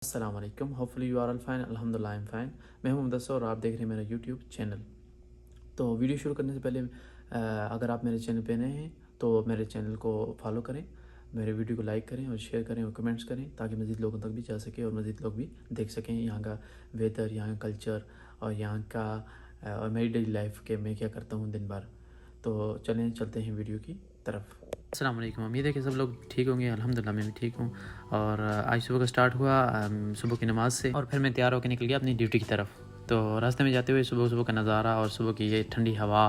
अस्सलाम वालेकुम। Hopefully you are all fine. अल्हम्दुलिल्लाह आई एम फाइन। मैं हूं मुदस्सर और आप देख रहे हैं मेरा यूट्यूब चैनल। तो वीडियो शुरू करने से पहले अगर आप मेरे चैनल पे नए हैं तो मेरे चैनल को फॉलो करें, मेरे वीडियो को लाइक करें और शेयर करें और कमेंट्स करें ताकि मज़ीद लोगों तक भी जा सके और मज़ीद लोग भी देख सकें यहाँ का वेदर, यहाँ का कल्चर और यहाँ का और मेरी डेली लाइफ के मैं क्या करता हूँ दिन भर। तो चलें चलते हैं वीडियो की तरफ। अस्सलाम वालेकुम। उम्मीद है कि सब लोग ठीक होंगे। अल्हम्दुलिल्लाह मैं भी ठीक हूँ। और आज सुबह का स्टार्ट हुआ सुबह की नमाज़ से और फिर मैं तैयार होकर निकल गया अपनी ड्यूटी की तरफ। तो रास्ते में जाते हुए सुबह सुबह का नज़ारा और सुबह की ये ठंडी हवा,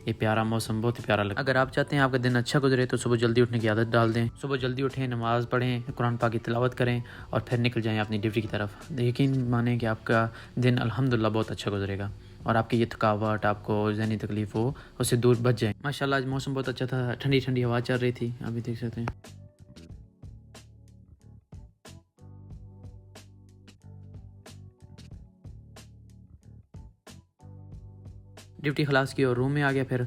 ये प्यारा मौसम बहुत ही प्यारा लगा। अगर आप चाहते हैं आपका दिन अच्छा गुजरे तो सुबह जल्दी उठने की आदत डाल दें। सुबह जल्दी उठें, नमाज़ पढ़ें, कुरान पाक की तिलावत करें और फिर निकल जाएँ अपनी ड्यूटी की तरफ। यकीन मानें कि आपका दिन अल्हम्दुलिल्लाह बहुत अच्छा गुजरेगा और आपकी ये थकावट, आपको ज़हनी तकलीफ़ हो, उससे दूर बच जाए। माशाल्लाह आज मौसम बहुत अच्छा था, ठंडी ठंडी हवा चल रही थी, अभी देख सकते हैं। ड्यूटी खलास की और रूम में आ गया फिर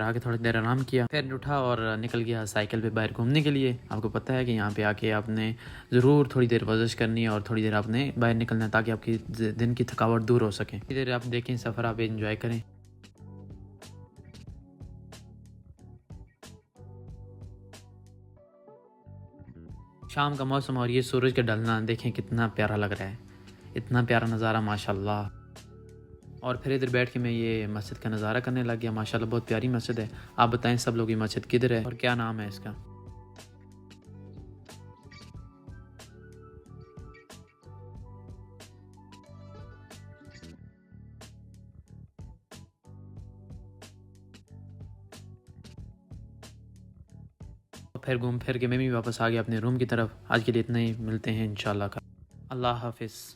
आके थोड़ी देर आराम किया, फिर उठा और निकल गया साइकिल पे बाहर घूमने के लिए। आपको पता है कि यहाँ पे आके आपने ज़रूर थोड़ी देर वर्जिश करनी है और थोड़ी देर आपने बाहर निकलना है ताकि आपकी दिन की थकावट दूर हो सके। थोड़ी देर आप देखें सफ़र, आप इंजॉय करें। शाम का मौसम और ये सूरज का ढलना देखें कितना प्यारा लग रहा है, इतना प्यारा नज़ारा माशाल्लाह। और फिर इधर बैठ के मैं ये मस्जिद का नज़ारा करने लग गया। माशाल्लाह बहुत प्यारी मस्जिद है। आप बताएं सब लोग ये मस्जिद किधर है और क्या नाम है इसका। फिर घूम फिर के मैं भी वापस आ गया अपने रूम की तरफ। आज के लिए इतना ही, मिलते हैं इंशाल्लाह। अल्लाह हाफिज़।